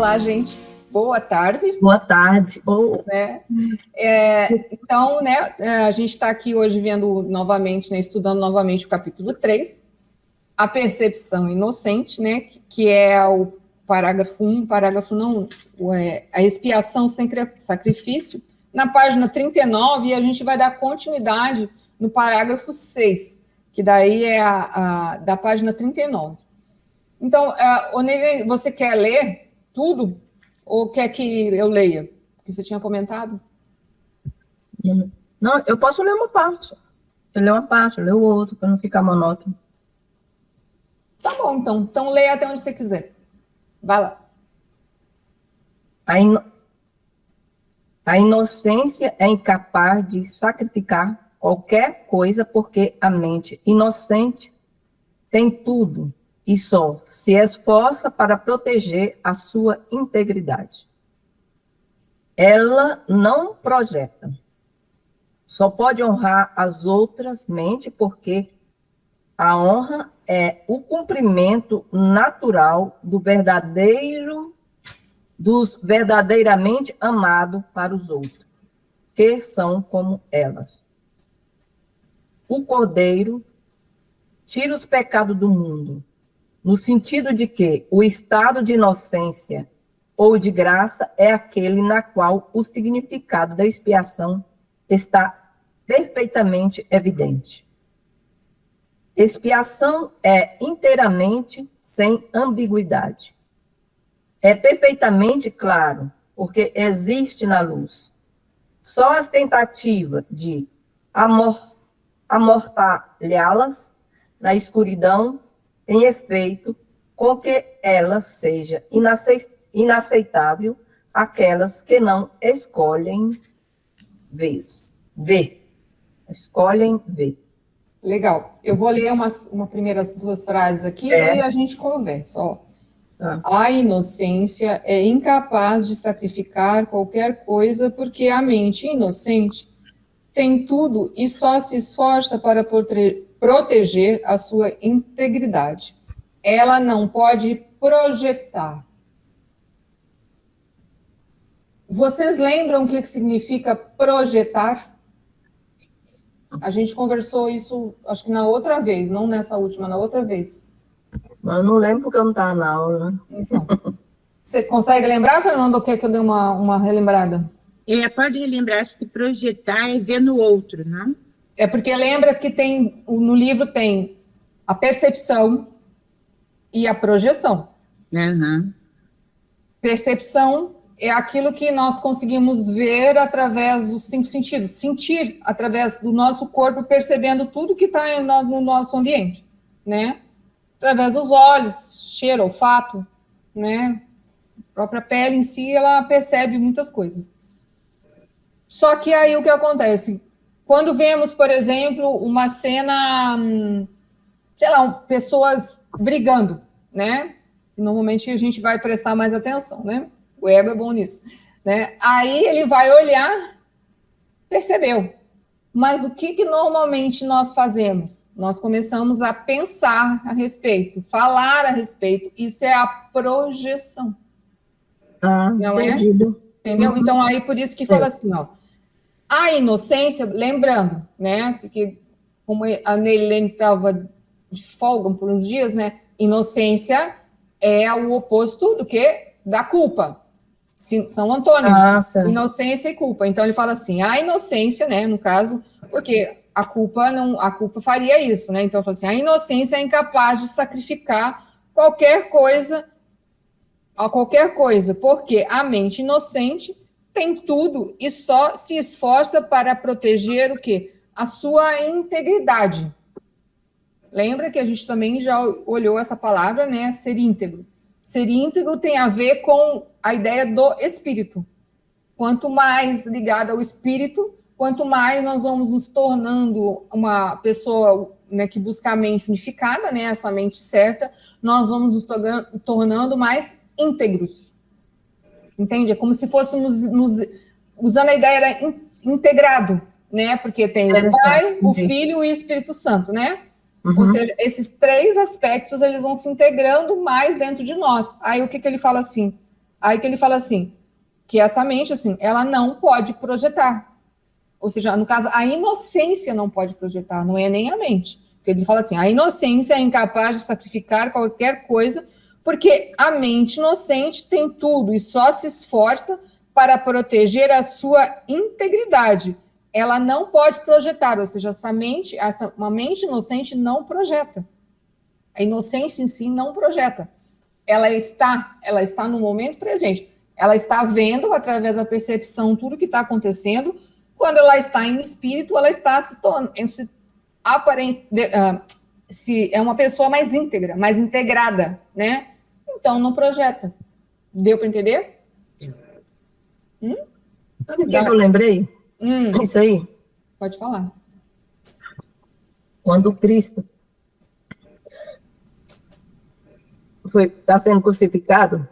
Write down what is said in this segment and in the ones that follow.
Olá, gente. Boa tarde. Boa tarde. Né? Então, né, a gente está aqui hoje vendo novamente, né, estudando novamente o capítulo 3, a percepção inocente, né, que é o parágrafo 1, parágrafo não, a expiação sem sacrifício, na página 39, e a gente vai dar continuidade no parágrafo 6, que daí é da página 39. Então, Onei, você quer ler tudo ou quer que eu leia? Porque você tinha comentado. Não, eu posso ler uma parte. Eu leio uma parte, eu leio o outro, para não ficar monótono. Tá bom, então. Então, leia até onde você quiser. Vai lá. A inocência é incapaz de sacrificar qualquer coisa porque a mente inocente tem tudo e só se esforça para proteger a sua integridade. Ela não projeta. Só pode honrar as outras mentes porque a honra é o cumprimento natural dos verdadeiramente amados para os outros, que são como elas. O Cordeiro tira os pecados do mundo, no sentido de que o estado de inocência ou de graça é aquele na qual o significado da expiação está perfeitamente evidente. Expiação é inteiramente sem ambiguidade. É perfeitamente claro, porque existe na luz. Só as tentativas de amortalhá-las na escuridão têm efeito com que ela seja inaceitável àquelas que não escolhem ver. Escolhem ver. Legal. Eu vou ler uma primeiras duas frases aqui e a gente conversa. Ó. A inocência é incapaz de sacrificar qualquer coisa porque a mente inocente tem tudo e só se esforça para proteger a sua integridade. Ela não pode projetar. Vocês lembram o que significa projetar? A gente conversou isso, acho que na outra vez, não nessa última, na outra vez. Mas eu não lembro porque eu não estava na aula, né? Então, você consegue lembrar, Fernando, ou quer que eu dê uma relembrada? Pode relembrar, acho que projetar é ver no outro, não? É porque lembra que no livro tem a percepção e a projeção. Uhum. Percepção é aquilo que nós conseguimos ver através dos 5 sentidos, sentir através do nosso corpo, percebendo tudo que está no nosso ambiente, né? Através dos olhos, cheiro, olfato, né? A própria pele em si, ela percebe muitas coisas. Só que aí o que acontece? Quando vemos, por exemplo, uma cena, sei lá, pessoas brigando, né? Normalmente a gente vai prestar mais atenção, né? O ego é bom nisso, né? Aí ele vai olhar, percebeu. Mas o que normalmente nós fazemos? Nós começamos a pensar a respeito, falar a respeito. Isso é a projeção. Não entendido. É? Entendeu? Então, aí por isso que fala assim, ó. A inocência, lembrando, né? Porque como a Neilene estava de folga por uns dias, né? Inocência é o oposto do que? Da culpa. São antônimos, inocência e culpa. Então ele fala assim, a inocência, né, no caso, porque a culpa faria isso, né? Então ele fala assim, a inocência é incapaz de sacrificar qualquer coisa, porque a mente inocente tem tudo e só se esforça para proteger o quê? A sua integridade. Lembra que a gente também já olhou essa palavra, né? Ser íntegro. Ser íntegro tem a ver com a ideia do espírito. Quanto mais ligado ao espírito, quanto mais nós vamos nos tornando uma pessoa, né, que busca a mente unificada, né, essa mente certa, nós vamos nos tornando mais íntegros. Entende? É como se fôssemos usando a ideia da integrado, né? Porque tem o Pai, o Filho e o Espírito Santo, né? Uhum. Ou seja, esses 3 aspectos, eles vão se integrando mais dentro de nós. Aí, o que ele fala assim? Aí que ele fala assim, que essa mente, assim, ela não pode projetar. Ou seja, no caso, a inocência não pode projetar, não é nem a mente. Porque ele fala assim, a inocência é incapaz de sacrificar qualquer coisa, porque a mente inocente tem tudo e só se esforça para proteger a sua integridade. Ela não pode projetar, ou seja, uma mente inocente não projeta. A inocência em si não projeta. Ela está no momento presente. Ela está vendo através da percepção tudo que está acontecendo. Quando ela está em espírito, ela está se é uma pessoa mais íntegra, mais integrada, né? Então não projeta. Deu para entender? Sabe o que eu lembrei? Isso aí. Pode falar. Quando Cristo está sendo crucificado,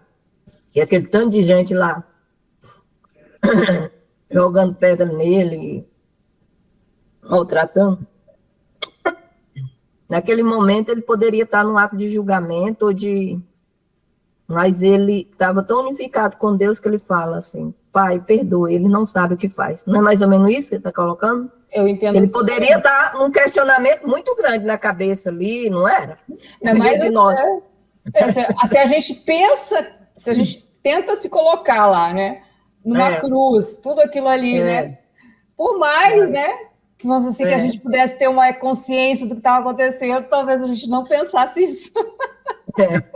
e aquele tanto de gente lá jogando pedra nele, maltratando. Naquele momento ele poderia estar num ato de julgamento mas ele estava tão unificado com Deus que ele fala assim, Pai, perdoa, ele não sabe o que faz. Não é mais ou menos isso que ele está colocando? Eu entendo. Ele poderia estar num questionamento muito grande na cabeça ali, não era? Não, mas de nós. Se a gente pensa, se a gente tenta se colocar lá, né? Numa cruz, tudo aquilo ali, né? Por mais, né? Que, que a gente pudesse ter uma consciência do que estava acontecendo, talvez a gente não pensasse isso.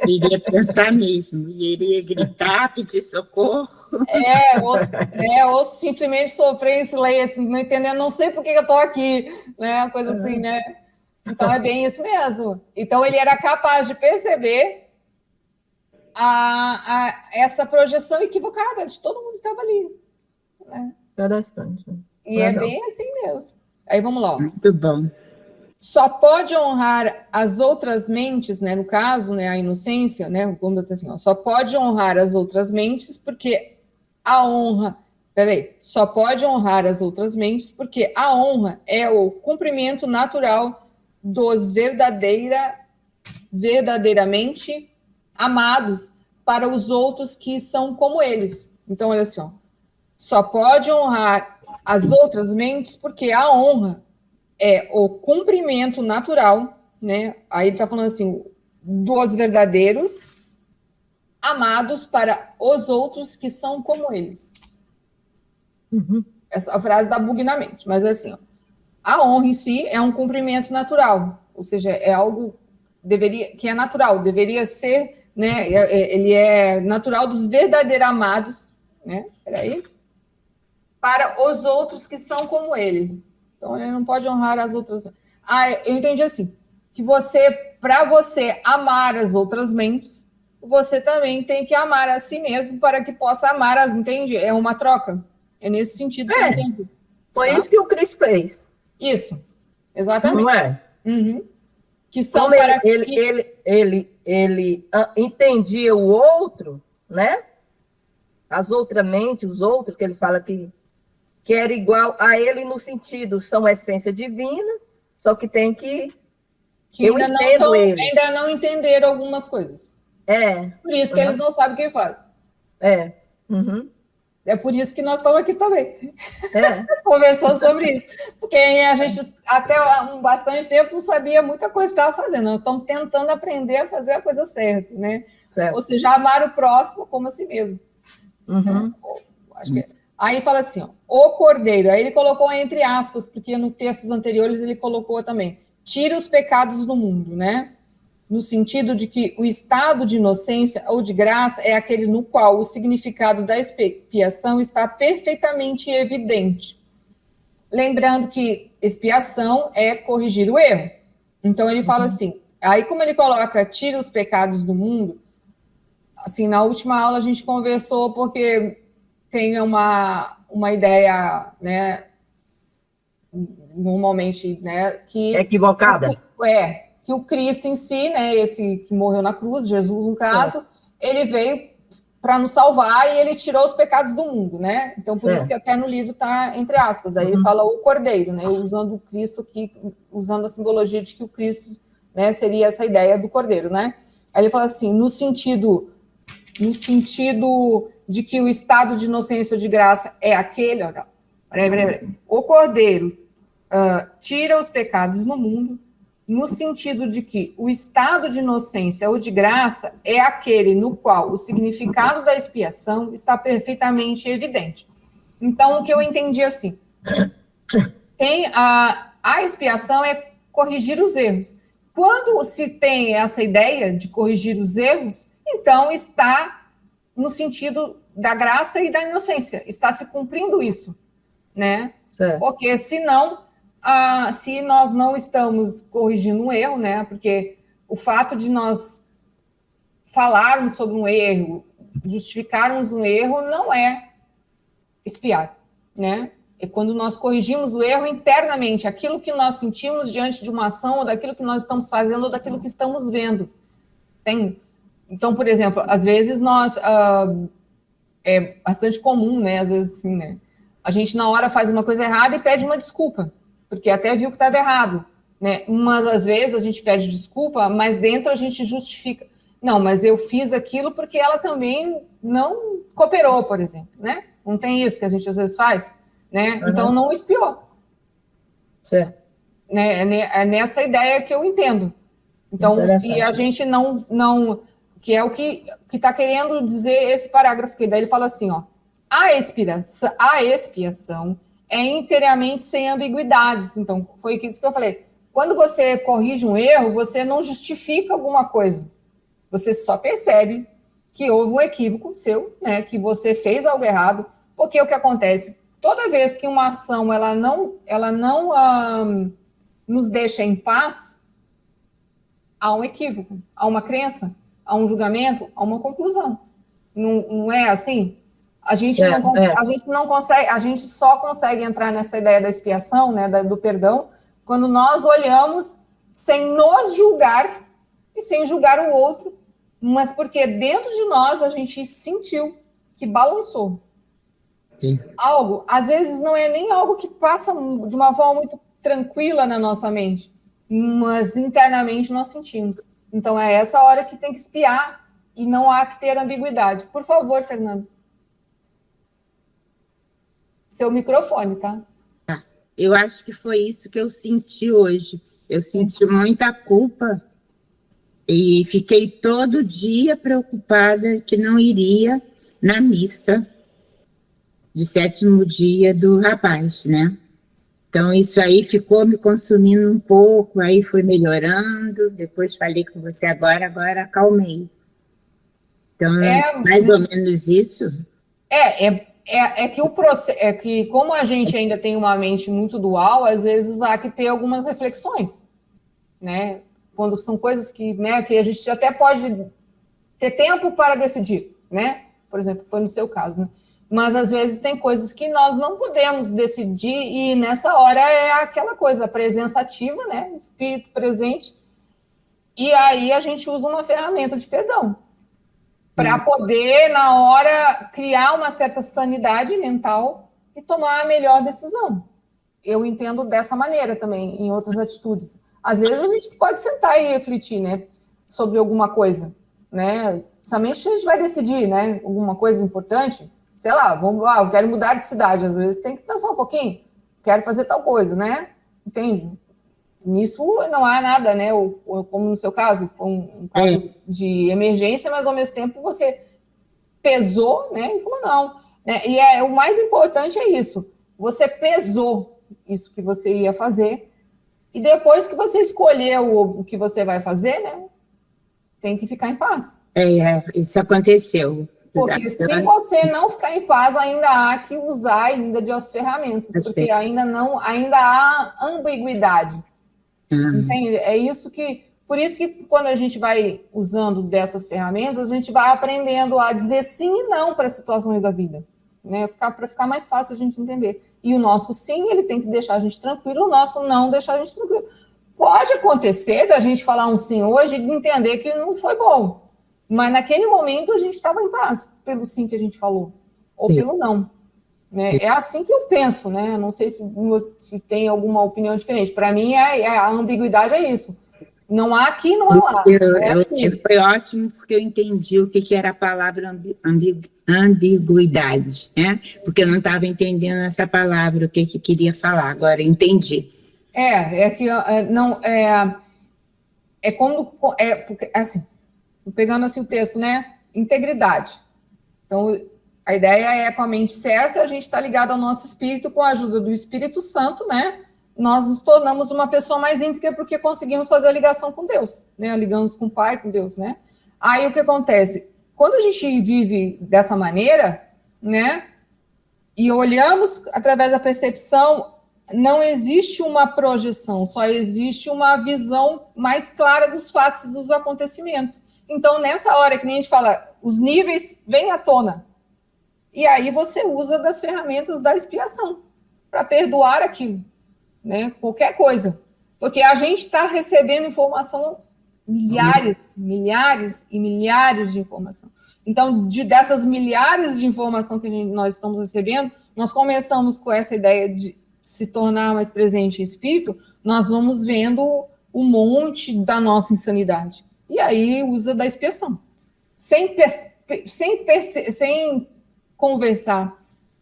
Iria pensar mesmo, iria gritar, pedir socorro. Ou simplesmente sofrer em silêncio, não entendendo, não sei por que eu estou aqui, né? Uma coisa assim, né? Então é bem isso mesmo. Então ele era capaz de perceber essa projeção equivocada de todo mundo que estava ali. Né? Interessante. E é bem assim mesmo. Aí vamos lá. Muito bom. Só pode honrar as outras mentes, né? No caso, né? A inocência, né? Vamos dizer assim, só pode honrar as outras mentes porque a honra. Só pode honrar as outras mentes porque a honra é o cumprimento natural dos verdadeiramente amados para os outros que são como eles. Então, olha assim, só pode honrar as outras mentes porque a honra é o cumprimento natural, né? Aí ele está falando assim, dos verdadeiros amados para os outros que são como eles. Essa frase dá bug na mente, mas é assim, a honra em si é um cumprimento natural, ou seja, é algo que é natural, deveria ser, né? Ele é natural dos verdadeiros amados, né? Para os outros que são como ele. Então, ele não pode honrar as outras. Eu entendi assim, que para você amar as outras mentes, você também tem que amar a si mesmo para que possa amar as, entende? É uma troca. É nesse sentido que eu entendo. Foi isso que o Cristo fez. Isso, exatamente. Não é? Que são como para ele entendia o outro, né? As outras mentes, os outros, que ele fala que era igual a ele no sentido, são essência divina, só que tem que ainda não entenderam algumas coisas. Por isso que eles não sabem o que fazem. É por isso que nós estamos aqui também, conversando sobre isso. Porque a gente, até bastante tempo, não sabia muita coisa que estava fazendo. Nós estamos tentando aprender a fazer a coisa certa, né? Ou seja, amar o próximo como a si mesmo. Acho que Aí fala assim, o cordeiro. Aí ele colocou entre aspas, porque no textos anteriores ele colocou também, tira os pecados do mundo, né? No sentido de que o estado de inocência ou de graça é aquele no qual o significado da expiação está perfeitamente evidente. Lembrando que expiação é corrigir o erro. Então ele fala assim, aí como ele coloca tira os pecados do mundo, assim, na última aula a gente conversou porque tem uma ideia, né, normalmente, né, que... equivocada. Que o Cristo em si, né, esse que morreu na cruz, Jesus no caso, ele veio para nos salvar e ele tirou os pecados do mundo, né? Então, por isso que até no livro está entre aspas, daí ele fala o cordeiro, né, usando o Cristo aqui, usando a simbologia de que o Cristo, né, seria essa ideia do cordeiro, né? Aí ele fala assim, no sentido no sentido de que o estado de inocência ou de graça é aquele, olha, o Cordeiro tira os pecados no mundo, no sentido de que o estado de inocência ou de graça é aquele no qual o significado da expiação está perfeitamente evidente. Então, o que eu entendi assim, tem a expiação é corrigir os erros. Quando se tem essa ideia de corrigir os erros, então está no sentido da graça e da inocência, está se cumprindo isso, né? Certo. Porque senão, se nós não estamos corrigindo um erro, né? Porque o fato de nós falarmos sobre um erro, justificarmos um erro, não é expiar, né? É quando nós corrigimos o erro internamente, aquilo que nós sentimos diante de uma ação, ou daquilo que nós estamos fazendo, ou daquilo que estamos vendo. Então, por exemplo, às vezes nós... é bastante comum, né? Às vezes, assim, né? A gente, na hora, faz uma coisa errada e pede uma desculpa, porque até viu que estava errado, né? Umas das vezes a gente pede desculpa, mas dentro a gente justifica. Não, mas eu fiz aquilo porque ela também não cooperou, por exemplo, né? Não tem isso que a gente às vezes faz, né? Uhum. Então, não espiou. Certo. Né? É nessa ideia que eu entendo. Então, se a gente não que é o que está querendo dizer esse parágrafo aqui, daí ele fala assim, ó, a expiação é inteiramente sem ambiguidades. Então, foi isso que eu falei. Quando você corrige um erro, você não justifica alguma coisa. Você só percebe que houve um equívoco seu, né, que você fez algo errado, porque o que acontece? Toda vez que uma ação ela não nos deixa em paz, há um equívoco, há uma crença, há um julgamento, há uma conclusão. Não é assim? A gente não consegue, a gente só consegue entrar nessa ideia da expiação, né, do perdão, quando nós olhamos sem nos julgar e sem julgar o outro, mas porque dentro de nós a gente sentiu que balançou. Sim. Algo, às vezes não é nem algo que passa de uma forma muito tranquila na nossa mente, mas internamente nós sentimos. Então é essa hora que tem que espiar e não há que ter ambiguidade. Por favor, Fernando. Seu microfone, tá? Eu acho que foi isso que eu senti hoje. Eu senti muita culpa e fiquei todo dia preocupada que não iria na missa de 7º dia do rapaz, né? Então, isso aí ficou me consumindo um pouco, aí fui melhorando, depois falei com você agora acalmei. Então, mais ou menos isso. Que o processo, que como a gente ainda tem uma mente muito dual, às vezes há que ter algumas reflexões, né? Quando são coisas que, né, que a gente até pode ter tempo para decidir, né? Por exemplo, foi no seu caso, né? Mas às vezes tem coisas que nós não podemos decidir e nessa hora é aquela coisa, a presença ativa, né? Espírito presente. E aí a gente usa uma ferramenta de perdão para poder, na hora, criar uma certa sanidade mental e tomar a melhor decisão. Eu entendo dessa maneira também, em outras atitudes. Às vezes a gente pode sentar e refletir, né, sobre alguma coisa, né? Somente se a gente vai decidir, né, alguma coisa importante, sei lá, vamos lá, eu quero mudar de cidade, às vezes tem que pensar um pouquinho, quero fazer tal coisa, né? Entende? Nisso não há nada, né? Como no seu caso, um caso de emergência, mas ao mesmo tempo você pesou, né? E falou não. Né? E o mais importante é isso. Você pesou isso que você ia fazer e depois que você escolheu o que você vai fazer, né? Tem que ficar em paz. Isso aconteceu. Porque se você não ficar em paz, ainda há que usar ainda de as ferramentas, porque ainda há ambiguidade. Entende? É isso que... Por isso que quando a gente vai usando dessas ferramentas, a gente vai aprendendo a dizer sim e não para as situações da vida. Né? Para ficar mais fácil a gente entender. E o nosso sim, ele tem que deixar a gente tranquilo, o nosso não deixar a gente tranquilo. Pode acontecer da gente falar um sim hoje e entender que não foi bom. Mas naquele momento a gente estava em paz pelo sim que a gente falou. Ou pelo não. Né? É assim que eu penso, né? Eu não sei se tem alguma opinião diferente. Para mim, a ambiguidade é isso. Não há aqui, não há lá. Foi ótimo, porque eu entendi o que era a palavra ambiguidade, né? Porque eu não estava entendendo essa palavra, o que queria falar. Agora entendi. Porque, assim, pegando assim o texto, né? Integridade. Então, a ideia é, com a mente certa, a gente está ligado ao nosso espírito, com a ajuda do Espírito Santo, né? Nós nos tornamos uma pessoa mais íntegra porque conseguimos fazer a ligação com Deus, né? Ligamos com o Pai, com Deus, né? Aí o que acontece? Quando a gente vive dessa maneira, né? E olhamos através da percepção, não existe uma projeção, só existe uma visão mais clara dos fatos, dos acontecimentos. Então, nessa hora que nem a gente fala, os níveis vêm à tona. E aí você usa das ferramentas da expiação para perdoar aquilo, né? Qualquer coisa. Porque a gente está recebendo informação, milhares e milhares de informação. Então, dessas milhares de informação que nós estamos recebendo, nós começamos com essa ideia de se tornar mais presente em espírito, nós vamos vendo um monte da nossa insanidade. E aí usa da expiação. Sem conversar.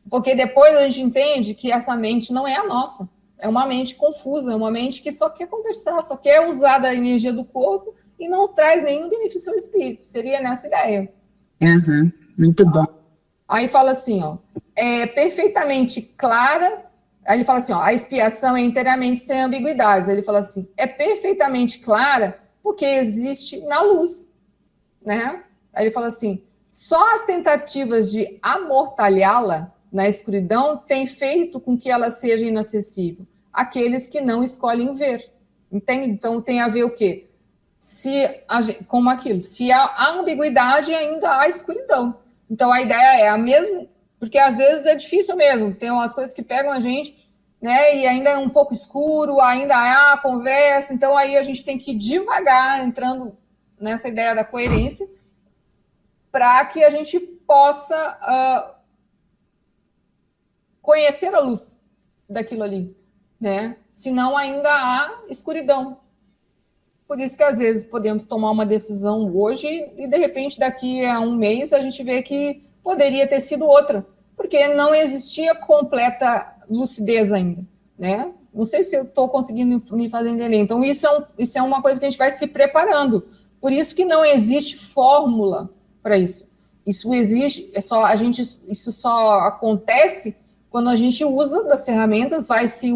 Porque depois a gente entende que essa mente não é a nossa. É uma mente confusa, é uma mente que só quer conversar, só quer usar da energia do corpo e não traz nenhum benefício ao espírito. Seria nessa ideia. Uhum, muito bom. Aí fala assim, ó, é perfeitamente clara. Aí ele fala assim, ó, a expiação é inteiramente sem ambiguidades. Aí ele fala assim, é perfeitamente clara porque existe na luz, né? Aí ele fala assim, só as tentativas de amortalhá-la na escuridão têm feito com que ela seja inacessível àqueles que não escolhem ver. Entende? Então tem a ver o quê? Como aquilo, se há ambiguidade, ainda há escuridão. Então a ideia é a mesma, porque às vezes é difícil mesmo, tem umas coisas que pegam a gente, né, e ainda é um pouco escuro, ainda há conversa, então aí a gente tem que ir devagar, entrando nessa ideia da coerência, para que a gente possa conhecer a luz daquilo ali, né? Senão ainda há escuridão. Por isso que às vezes podemos tomar uma decisão hoje e de repente daqui a um mês a gente vê que poderia ter sido outra, porque não existia completa lucidez ainda, né? Não sei se eu estou conseguindo me fazer entender. Então isso é uma coisa que a gente vai se preparando. Por isso que não existe fórmula para isso. Isso existe, isso só acontece quando a gente usa das ferramentas, vai se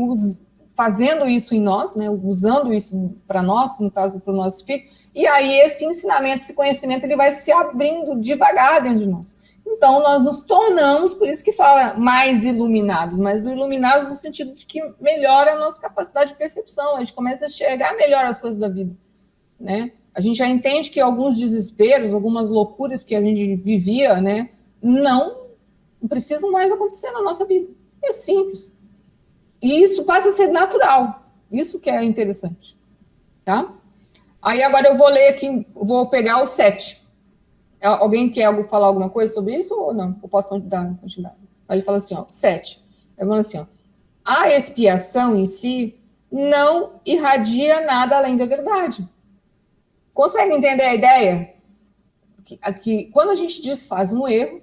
fazendo isso em nós, né, usando isso para nós, no caso para o nosso espírito, e aí esse ensinamento, esse conhecimento, ele vai se abrindo devagar dentro de nós. Então nós nos tornamos, por isso que fala mais iluminados, mas iluminados no sentido de que melhora a nossa capacidade de percepção, a gente começa a enxergar melhor as coisas da vida, né? A gente já entende que alguns desesperos, algumas loucuras que a gente vivia, né, não precisam mais acontecer na nossa vida. É simples. E isso passa a ser natural. Isso que é interessante. Tá? Aí agora eu vou ler aqui, vou pegar o 7. Alguém quer falar alguma coisa sobre isso ou não? Eu posso dar continuidade. Aí ele fala assim, ó, 7. Ele fala assim, ó, a expiação em si não irradia nada além da verdade. Consegue entender a ideia? Que quando a gente desfaz um erro,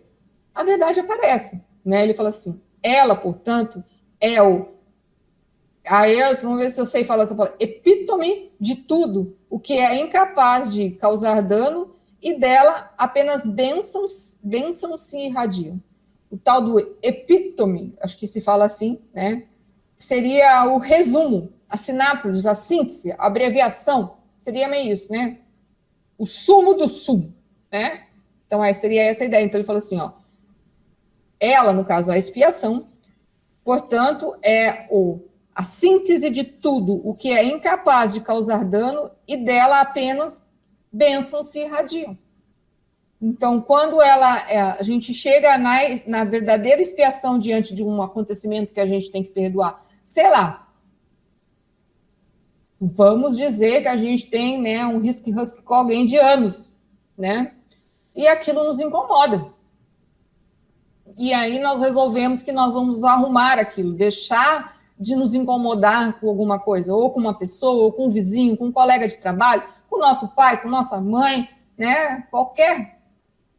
a verdade aparece, né? Ele fala assim, ela, portanto, é vamos ver se eu sei falar essa palavra, epítome de tudo, o que é incapaz de causar dano, e dela apenas bênçãos se irradiam. O tal do epítome, acho que se fala assim, né? Seria o resumo, a sinápse, a síntese, a abreviação, seria meio isso, né? O sumo do sumo, né? Então, seria essa a ideia. Então, ele fala assim, ó, ela, no caso, a expiação, portanto, é a síntese de tudo, o que é incapaz de causar dano, e dela apenas bênçãos se irradiam. Então, quando a gente chega na verdadeira expiação diante de um acontecimento que a gente tem que perdoar, sei lá, vamos dizer que a gente tem, né, um risque com alguém de anos, né? E aquilo nos incomoda. E aí nós resolvemos que nós vamos arrumar aquilo, deixar de nos incomodar com alguma coisa, ou com uma pessoa, ou com um vizinho, com um colega de trabalho, com o nosso pai, com nossa mãe, né? Qualquer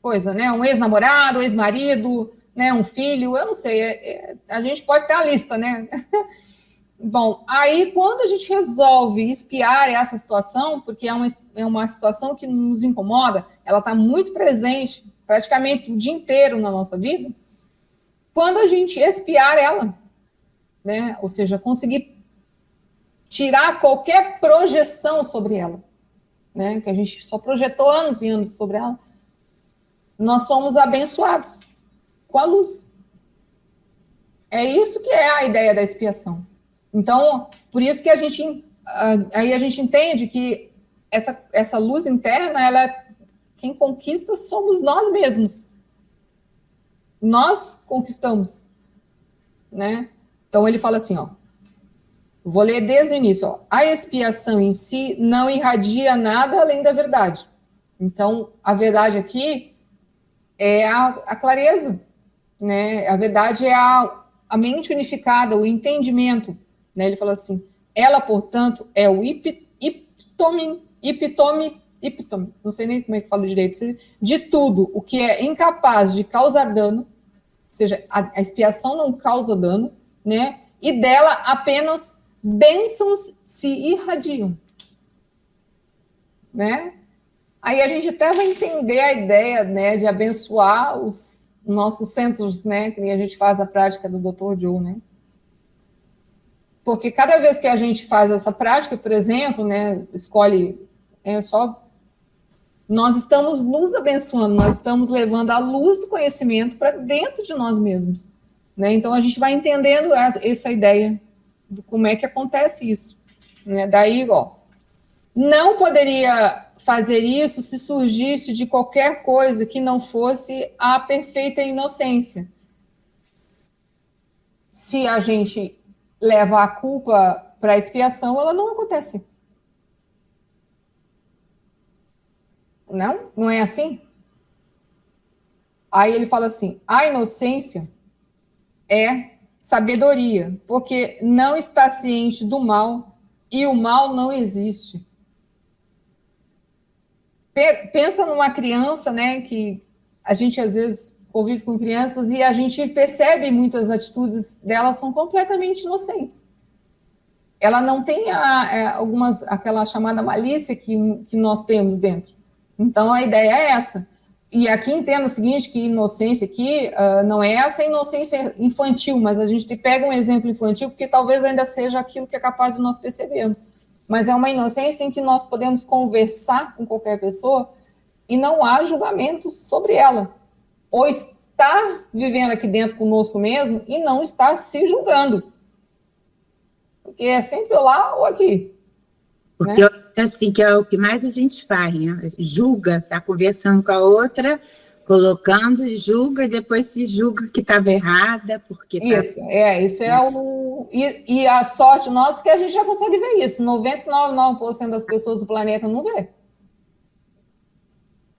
coisa, né? Um ex-namorado, ex-marido, né? Um filho, eu não sei, a gente pode ter a lista, né? Bom, aí quando a gente resolve espiar essa situação, porque é uma situação que nos incomoda, ela está muito presente, praticamente o dia inteiro na nossa vida, quando a gente espiar ela, né, ou seja, conseguir tirar qualquer projeção sobre ela, né, que a gente só projetou anos e anos sobre ela, nós somos abençoados com a luz. É isso que é a ideia da expiação. Então, por isso que a gente entende que essa luz interna, quem conquista somos nós mesmos. Nós conquistamos, né? Então, ele fala assim, ó, vou ler desde o início, ó, a expiação em si não irradia nada além da verdade. Então, a verdade aqui é a clareza, né? A verdade é a mente unificada, o entendimento. Né, ele fala assim, ela, portanto, é o epitome, não sei nem como é que fala direito, de tudo o que é incapaz de causar dano, ou seja, a expiação não causa dano, né, e dela apenas bênçãos se irradiam. Né? Aí a gente até vai entender a ideia, né, de abençoar os nossos centros, né, que a gente faz a prática do Dr. Joe, né? Porque cada vez que a gente faz essa prática, por exemplo, né, nós estamos nos abençoando, nós estamos levando a luz do conhecimento para dentro de nós mesmos. Né? Então, a gente vai entendendo essa ideia de como é que acontece isso. Né? Daí, ó, não poderia fazer isso se surgisse de qualquer coisa que não fosse a perfeita inocência. Se a gente leva a culpa para a expiação, ela não acontece. Não é assim? Aí ele fala assim, a inocência é sabedoria, porque não está ciente do mal e o mal não existe. Pensa numa criança, né, que a gente às vezes convive com crianças e a gente percebe muitas atitudes delas são completamente inocentes. Ela não tem aquela chamada malícia que nós temos dentro. Então, a ideia é essa. E aqui entenda o seguinte, que inocência aqui não é essa inocência infantil, mas a gente pega um exemplo infantil, porque talvez ainda seja aquilo que é capaz de nós percebermos. Mas é uma inocência em que nós podemos conversar com qualquer pessoa e não há julgamento sobre ela. Ou estar vivendo aqui dentro conosco mesmo e não estar se julgando. Porque é sempre lá ou aqui. Porque né? assim, que é o que mais a gente faz, né? Julga, está conversando com a outra, colocando, julga, e depois se julga que estava errada, porque isso é o... E a sorte nossa é que a gente já consegue ver isso. 99% das pessoas do planeta não vê.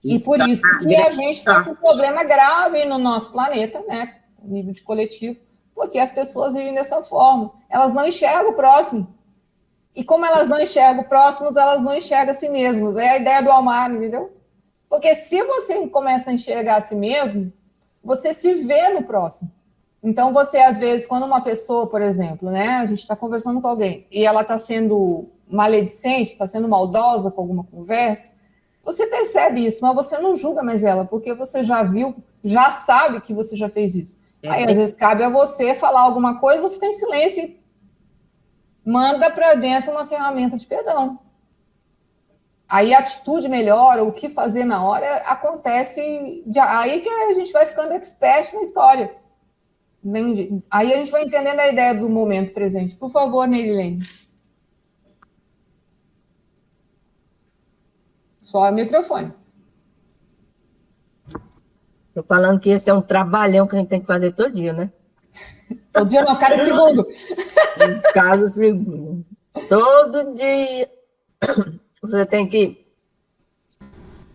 E por isso que a gente está com um problema grave no nosso planeta, né? Nível de coletivo, porque as pessoas vivem dessa forma. Elas não enxergam o próximo. E como elas não enxergam o próximo, elas não enxergam a si mesmas. É a ideia do Almar, entendeu? Porque se você começa a enxergar a si mesmo, você se vê no próximo. Então, você, às vezes, quando uma pessoa, por exemplo, né, a gente está conversando com alguém e ela está sendo maledicente, está sendo maldosa com alguma conversa, você percebe isso, mas você não julga mais ela, porque você já viu, já sabe que você já fez isso. Aí, às vezes, cabe a você falar alguma coisa ou ficar em silêncio e manda para dentro uma ferramenta de perdão. Aí a atitude melhora, o que fazer na hora, acontece... Aí que a gente vai ficando expert na história. Aí a gente vai entendendo a ideia do momento presente. Por favor, Neilene. Só o microfone. Estou falando que esse é um trabalhão que a gente tem que fazer todo dia, né? Todo dia não, cada segundo. Cada segundo. Todo dia. Você tem que...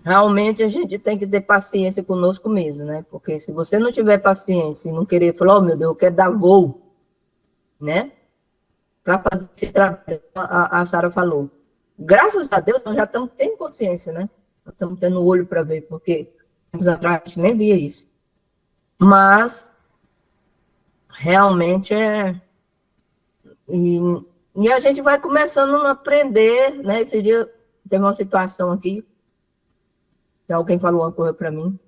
Realmente a gente tem que ter paciência conosco mesmo, né? Porque se você não tiver paciência e não querer falar, oh, meu Deus, eu quero dar voo, né? para fazer esse trabalho. A Sara falou. Graças a Deus, nós já estamos tendo consciência, né? Nós estamos tendo olho para ver, porque anos atrás a gente nem via isso. Mas, realmente E a gente vai começando a aprender, né? Esse dia teve uma situação aqui, que alguém falou uma coisa para mim.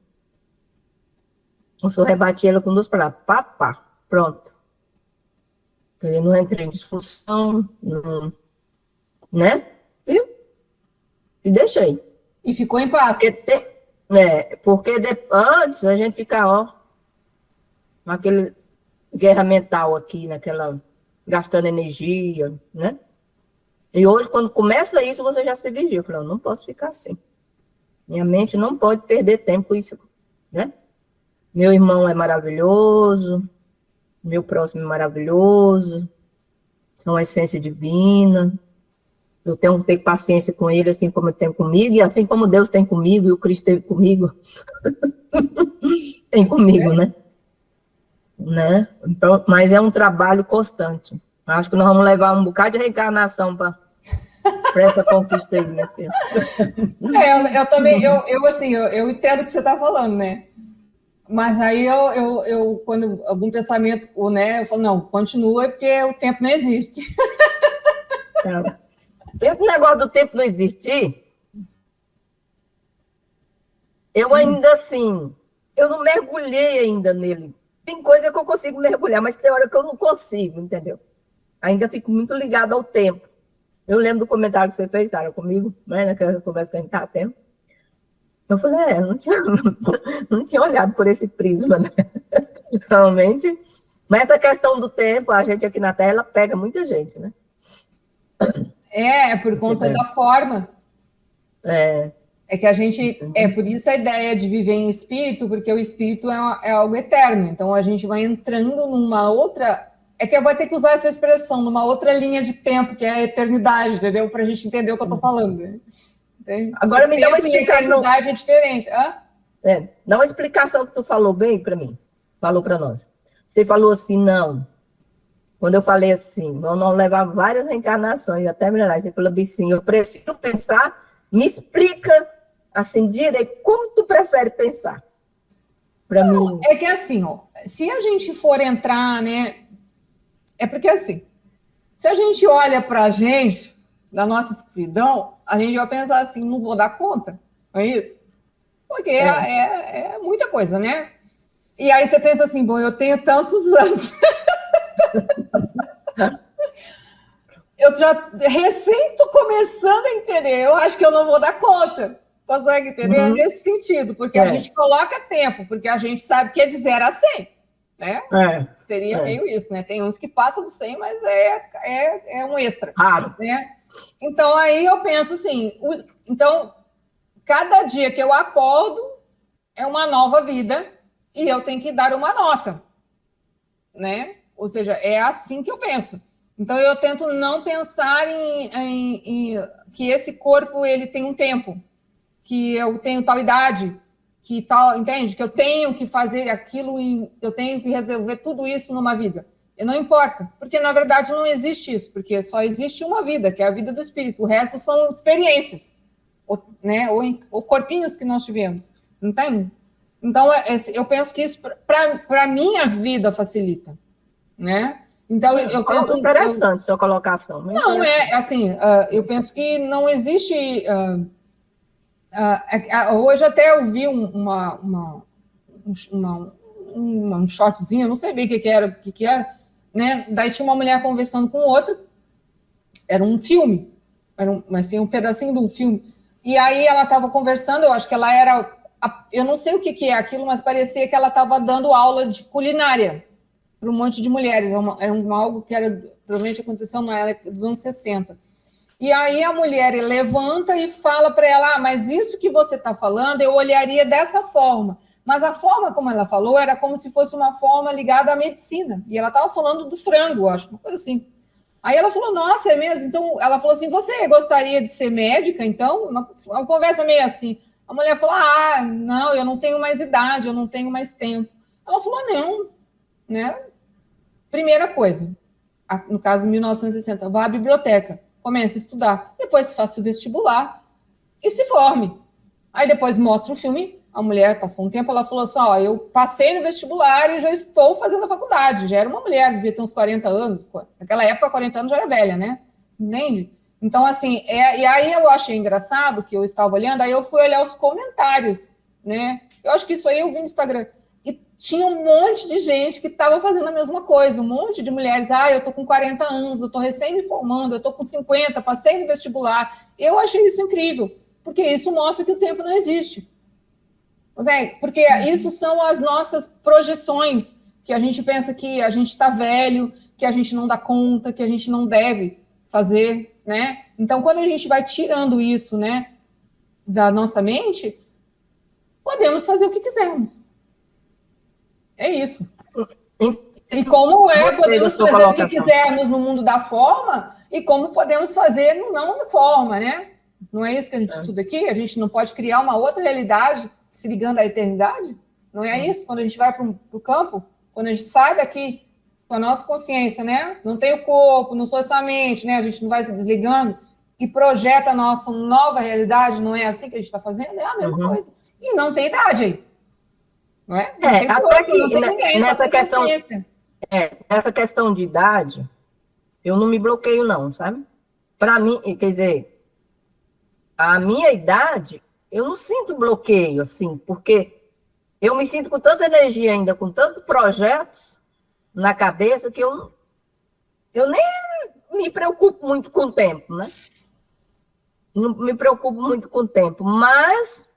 Eu só rebati ela com duas palavras. Papá, pronto. Eu não entrei em discussão, não, né? E deixei. E ficou em paz. Porque antes a gente fica, ó, naquele guerra mental aqui, gastando energia, né? E hoje, quando começa isso, você já se vigia. Eu falei, eu não posso ficar assim. Minha mente não pode perder tempo com isso, né? Meu irmão é maravilhoso, meu próximo é maravilhoso, são a essência divina. Eu tenho que ter paciência com ele, assim como eu tenho comigo, e assim como Deus tem comigo, e o Cristo teve comigo, tem comigo, né? Então, mas é um trabalho constante. Acho que nós vamos levar um bocado de reencarnação para essa conquista aí, minha filha. Eu também, eu entendo o que você está falando, né? Mas aí quando algum pensamento, né, eu falo, não, continua, porque o tempo não existe. Esse negócio do tempo não existir, eu ainda assim, eu não mergulhei ainda nele. Tem coisa que eu consigo mergulhar, mas tem hora que eu não consigo, entendeu? Ainda fico muito ligado ao tempo. Eu lembro do comentário que você fez, Sara, comigo, né, naquela conversa que a gente estava tendo. Eu falei, não tinha olhado por esse prisma, né? Realmente. Mas essa questão do tempo, a gente aqui na Terra, ela pega muita gente, né? É por conta da forma. É que a gente... por isso a ideia de viver em espírito, porque o espírito é algo eterno. Então, a gente vai entrando numa outra... É que eu vou ter que usar essa expressão, numa outra linha de tempo, que é a eternidade, entendeu? Para a gente entender o que eu estou falando. Entende? Agora me dá uma explicação. A eternidade é diferente. Dá uma explicação que tu falou bem para mim. Falou para nós. Você falou assim, não... Quando eu falei assim, nós levamos várias reencarnações até melhorar, você falou assim, eu prefiro pensar, me explica assim direito, como tu prefere pensar? Para mim. É que assim, ó, se a gente for entrar, né? É porque assim, se a gente olha para a gente, da nossa escuridão, a gente vai pensar assim, não vou dar conta, não é isso? Porque é muita coisa, né? E aí você pensa assim, bom, eu tenho tantos anos. Eu já recém tô começando a entender. Eu acho que eu não vou dar conta. Consegue entender? É nesse sentido, porque a gente coloca tempo, porque a gente sabe que é de 0 a 100, né? Seria meio isso, né? Tem uns que passam do 100, mas é um extra. Raro. Né? Então, aí eu penso assim, então, cada dia que eu acordo é uma nova vida e eu tenho que dar uma nota, né? Ou seja, é assim que eu penso. Então, eu tento não pensar em que esse corpo ele tem um tempo, que eu tenho tal idade, que tal, entende? Que eu tenho que fazer aquilo e eu tenho que resolver tudo isso numa vida. E não importa, porque na verdade não existe isso, porque só existe uma vida, que é a vida do espírito. O resto são experiências, né? Ou corpinhos que nós tivemos, entende? Então, eu penso que isso, para a minha vida, facilita, né? Então, eu tento... Interessante sua colocação. Não, assim, eu penso que não existe... hoje até eu vi um shortzinho, eu não sei bem o que era, né? Daí tinha uma mulher conversando com outra, era um filme, assim, um pedacinho de um filme, e aí ela estava conversando, eu acho que ela era... eu não sei o que é aquilo, mas parecia que ela estava dando aula de culinária para um monte de mulheres. Era algo que provavelmente aconteceu na época dos anos 60. E aí a mulher levanta e fala para ela, mas isso que você está falando, eu olharia dessa forma. Mas a forma como ela falou era como se fosse uma forma ligada à medicina. E ela estava falando do frango, acho, uma coisa assim. Aí ela falou, nossa, é mesmo? Então, ela falou assim, você gostaria de ser médica, então? Uma conversa meio assim. A mulher falou, não, eu não tenho mais idade, eu não tenho mais tempo. Ela falou, não, né? Primeira coisa, no caso, em 1960, vá à biblioteca, comece a estudar, depois faça o vestibular e se forme. Aí depois mostra o filme, a mulher passou um tempo, ela falou assim, ó, eu passei no vestibular e já estou fazendo a faculdade, já era uma mulher, devia ter uns 40 anos, naquela época 40 anos já era velha, né? Entende? Então, assim, e aí eu achei engraçado que eu estava olhando, aí eu fui olhar os comentários, né? Eu acho que isso aí eu vi no Instagram. E tinha um monte de gente que estava fazendo a mesma coisa, um monte de mulheres, eu tô com 40 anos, eu tô recém me formando, eu tô com 50, passei no vestibular. Eu achei isso incrível, porque isso mostra que o tempo não existe. Porque isso são as nossas projeções, que a gente pensa que a gente está velho, que a gente não dá conta, que a gente não deve fazer, né? Então, quando a gente vai tirando isso, né, da nossa mente, podemos fazer o que quisermos. É isso. E como podemos fazer o que quisermos no mundo da forma, e como podemos fazer no não da forma, né? Não é isso que a gente estuda aqui? A gente não pode criar uma outra realidade se ligando à eternidade? Não é isso? Quando a gente vai para o campo, quando a gente sai daqui com a nossa consciência, né? Não tem o corpo, não sou essa mente, né? A gente não vai se desligando e projeta a nossa nova realidade, não é assim que a gente está fazendo? É a mesma coisa. E não tem idade aí. Não é? Não tem corpo, até que não tem ninguém, nessa questão de idade, eu não me bloqueio não, sabe? Para mim, quer dizer, a minha idade, eu não sinto bloqueio, assim, porque eu me sinto com tanta energia ainda, com tantos projetos na cabeça, que eu nem me preocupo muito com o tempo, né? Não me preocupo muito com o tempo, mas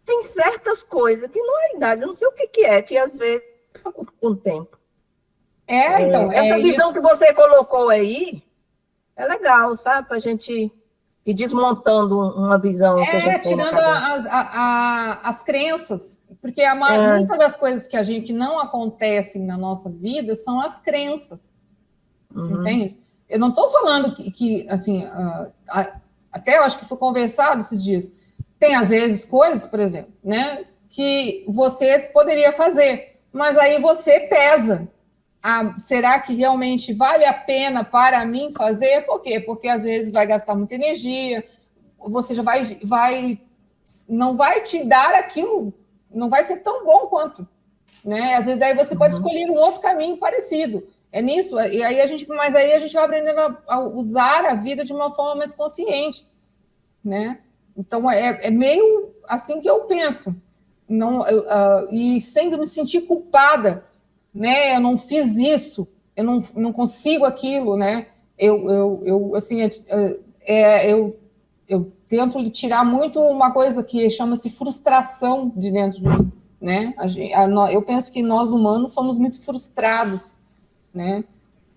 tem certas coisas que não é idade, eu não sei o que é, que às vezes me preocupo com o tempo. Então... essa visão que você colocou aí é legal, sabe? Para a gente ir desmontando uma visão que a gente tem na cabeça. as crenças, porque muitas das coisas que não acontecem na nossa vida são as crenças, entende? Eu não estou falando que assim, até eu acho que foi conversado esses dias, tem às vezes coisas, por exemplo, né, que você poderia fazer, mas aí você pesa. Será que realmente vale a pena para mim fazer? Por quê? Porque às vezes vai gastar muita energia, você já não vai te dar aquilo, não vai ser tão bom quanto, né? Às vezes daí você pode escolher um outro caminho parecido. É nisso, mas aí a gente vai aprendendo a usar a vida de uma forma mais consciente, né? Então é meio assim que eu penso, e sem me sentir culpada, né? Eu não fiz isso, eu não consigo aquilo, né? Eu tento tirar muito uma coisa que chama-se frustração de dentro de mim, né? Eu penso que nós humanos somos muito frustrados, né?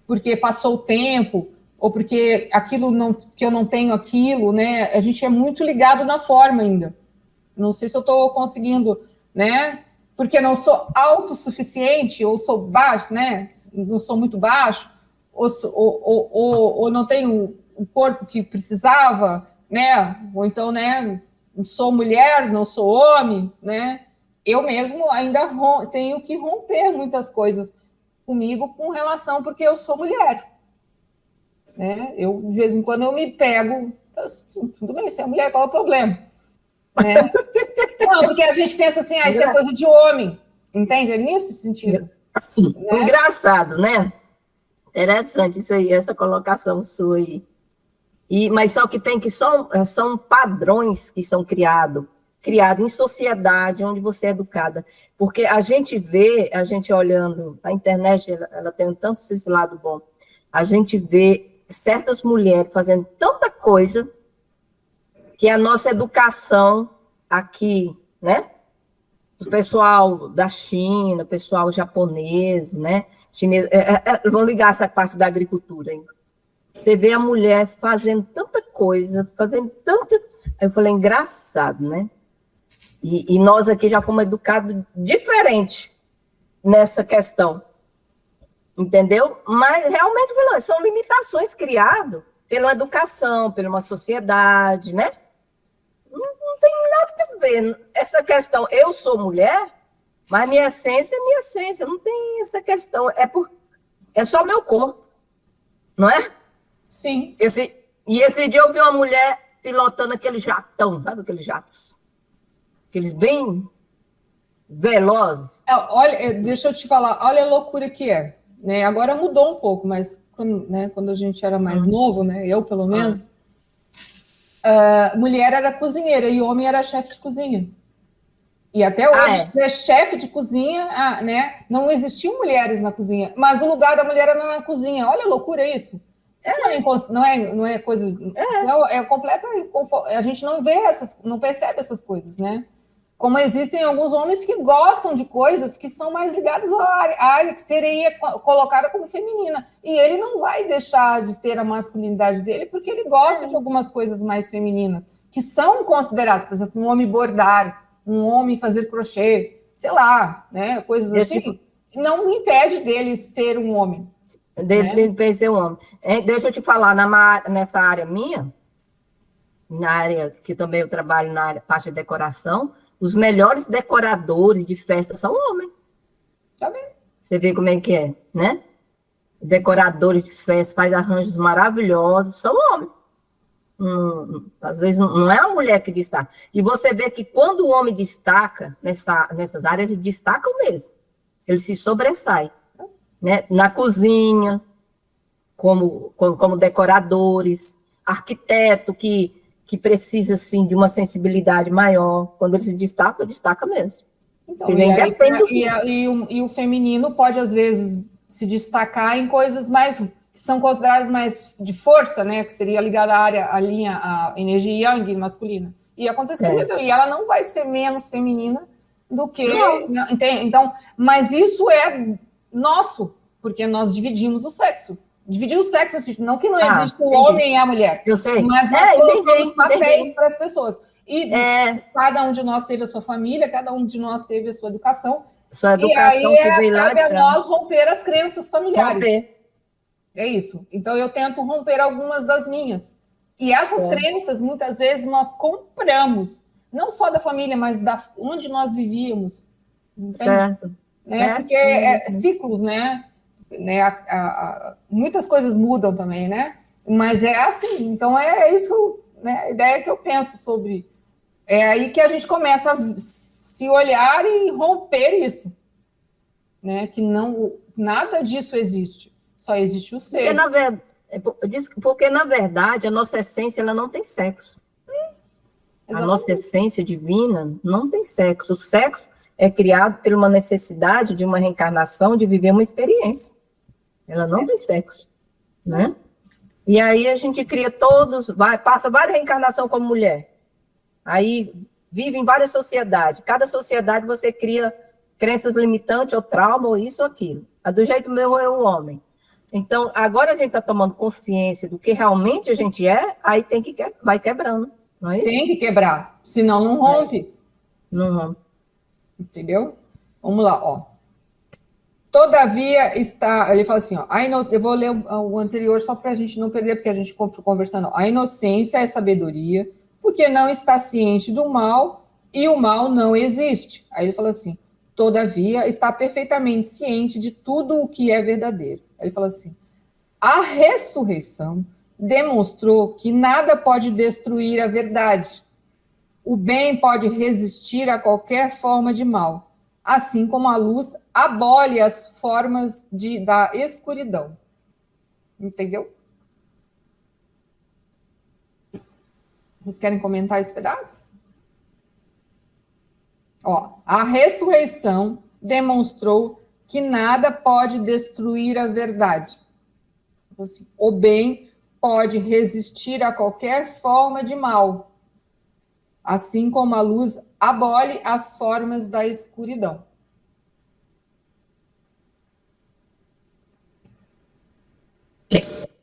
Porque passou o tempo, ou porque que eu não tenho aquilo, né? A gente é muito ligado na forma ainda. Não sei se eu estou conseguindo, né? Porque não sou autossuficiente, ou sou baixo, né? Não sou muito baixo, ou não tenho o corpo que precisava, né? Ou então, né? Sou mulher, não sou homem, né? Eu mesmo ainda tenho que romper muitas coisas comigo com relação, porque eu sou mulher, né? De vez em quando eu me pego, tudo bem, você é mulher, qual é o problema? Né? Não, porque a gente pensa assim, isso é coisa de homem, entende? É nesse sentido. Né? Engraçado, né? Interessante isso aí, essa colocação sua aí. Mas só que são padrões que são criados em sociedade, onde você é educada. Porque a gente olhando, a internet, ela tem tanto esse lado bom, a gente vê certas mulheres fazendo tanta coisa que a nossa educação aqui, né? O pessoal da China, o pessoal japonês, né? Chinês, vão ligar essa parte da agricultura, hein? Você vê a mulher fazendo tanta coisa, Aí eu falei, engraçado, né? E nós aqui já fomos educados diferente nessa questão, entendeu? Mas realmente são limitações criadas pela educação, pela uma sociedade, né? Não tem nada a ver essa questão. Eu sou mulher, Mas minha essência é minha essência, não tem essa questão. É só meu corpo, não é? Sim. Esse dia eu vi uma mulher pilotando aquele jatão, sabe aqueles jatos? Aqueles bem velozes. Olha, deixa eu te falar, olha a loucura que é. Né? Agora mudou um pouco, mas quando a gente era mais novo, né? Eu pelo menos, mulher era cozinheira e homem era chefe de cozinha. E até hoje, ser chefe de cozinha, né? Não existiam mulheres na cozinha, mas o lugar da mulher era na cozinha. Olha a loucura isso. Isso não é coisa. É completa. A gente não vê não percebe essas coisas, né? Como existem alguns homens que gostam de coisas que são mais ligadas à área que seria colocada como feminina. E ele não vai deixar de ter a masculinidade dele porque ele gosta de algumas coisas mais femininas, que são consideradas, por exemplo, um homem bordar, um homem fazer crochê, sei lá, né? Coisas assim. Não impede dele ser um homem. Dele ser um homem. Deixa eu te falar, nessa área minha, na área que também eu trabalho na parte de decoração, os melhores decoradores de festa são homens. Tá bem. Você vê como é que é, né? Decoradores de festa, faz arranjos maravilhosos, são homens. Às vezes não é a mulher que destaca. E você vê que quando o homem destaca nessas áreas, eles destacam mesmo. Ele se sobressai. Né? Na cozinha, como decoradores, arquiteto que precisa, assim, de uma sensibilidade maior. Quando ele se destaca mesmo. Então, e o feminino pode, às vezes, se destacar em coisas mais que são consideradas mais de força, né? Que seria ligada à linha, à energia yang masculina. E aconteceria, e ela não vai ser menos feminina do que... Então, mas isso é nosso, porque nós dividimos o sexo. Dividir o sexo, não que não existe o homem e a mulher. Eu sei. Mas nós colocamos papéis para as pessoas. E cada um de nós teve a sua família, cada um de nós teve a sua educação. E aí cabe a nós romper as crenças familiares. É isso. Então, eu tento romper algumas das minhas. E essas crenças, muitas vezes, nós compramos. Não só da família, mas onde nós vivíamos. Entende? Certo. Né? Porque ciclos, né? Muitas coisas mudam também, né? Mas é assim. Então, é isso, né? A ideia que eu penso sobre... É aí que a gente começa a se olhar e romper isso. Né? Que nada disso existe. Só existe o ser. Porque, na verdade, a nossa essência ela não tem sexo. A nossa essência divina não tem sexo. O sexo é criado por uma necessidade de uma reencarnação, de viver uma experiência. Ela não tem sexo. Né? E aí a gente cria passa várias reencarnações como mulher. Aí vive em várias sociedades. Cada sociedade você cria crenças limitantes, ou trauma, ou isso ou aquilo. Do jeito meu é o homem. Então, agora a gente está tomando consciência do que realmente a gente é, aí vai quebrando. Não é isso? Tem que quebrar, senão não rompe. Não rompe. Entendeu? Vamos lá, ó. Todavia está... Ele fala assim, ó. Eu vou ler o anterior só para a gente não perder, porque a gente foi conversando. A inocência é sabedoria, porque não está ciente do mal, e o mal não existe. Aí ele fala assim, todavia está perfeitamente ciente de tudo o que é verdadeiro. Ele fala assim, a ressurreição demonstrou que nada pode destruir a verdade. O bem pode resistir a qualquer forma de mal, assim como a luz abole as formas da escuridão. Entendeu? Vocês querem comentar esse pedaço? Ó, a ressurreição demonstrou que nada pode destruir a verdade. Assim, o bem pode resistir a qualquer forma de mal, assim como a luz abole as formas da escuridão.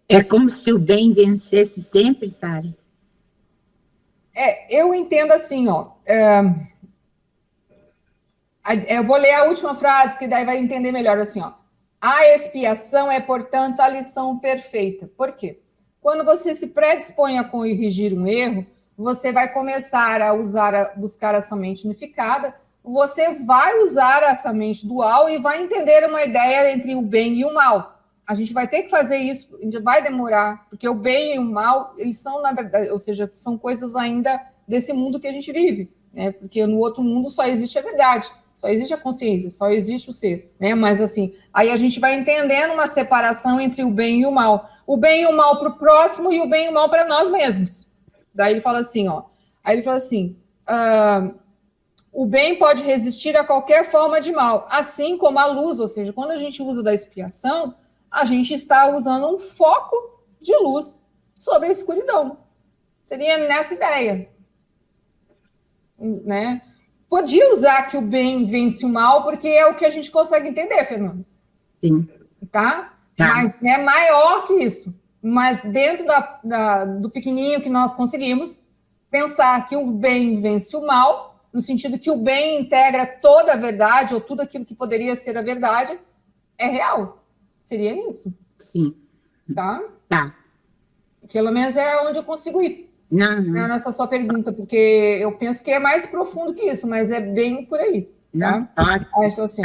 É como se o bem vencesse sempre, Sara? Eu entendo assim, ó. Eu vou ler a última frase, que daí vai entender melhor, assim, ó. A expiação é, portanto, a lição perfeita. Por quê? Quando você se predispõe a corrigir um erro, você vai começar a buscar a sua mente unificada, você vai usar essa mente dual e vai entender uma ideia entre o bem e o mal. A gente vai ter que fazer isso, a gente vai demorar, porque o bem e o mal, eles são, na verdade, ou seja, são coisas ainda desse mundo que a gente vive, né? Porque no outro mundo só existe a verdade, só existe a consciência, só existe o ser, né? Mas assim, aí a gente vai entendendo uma separação entre o bem e o mal. O bem e o mal para o próximo e o bem e o mal para nós mesmos. Daí ele fala assim, ó. Aí ele fala assim, o bem pode resistir a qualquer forma de mal, assim como a luz, ou seja, quando a gente usa da expiação, a gente está usando um foco de luz sobre a escuridão. Seria nessa ideia, né? Podia usar que o bem vence o mal, porque é o que a gente consegue entender, Fernando. Sim. Tá? Tá. Mas é maior que isso. Mas dentro do pequenininho que nós conseguimos, pensar que o bem vence o mal, no sentido que o bem integra toda a verdade, ou tudo aquilo que poderia ser a verdade, é real. Seria isso. Sim. Tá? Tá. Pelo menos é onde eu consigo ir. Não. Nessa sua pergunta, porque eu penso que é mais profundo que isso, mas é bem por aí. Não Tá? pode. Aí, assim,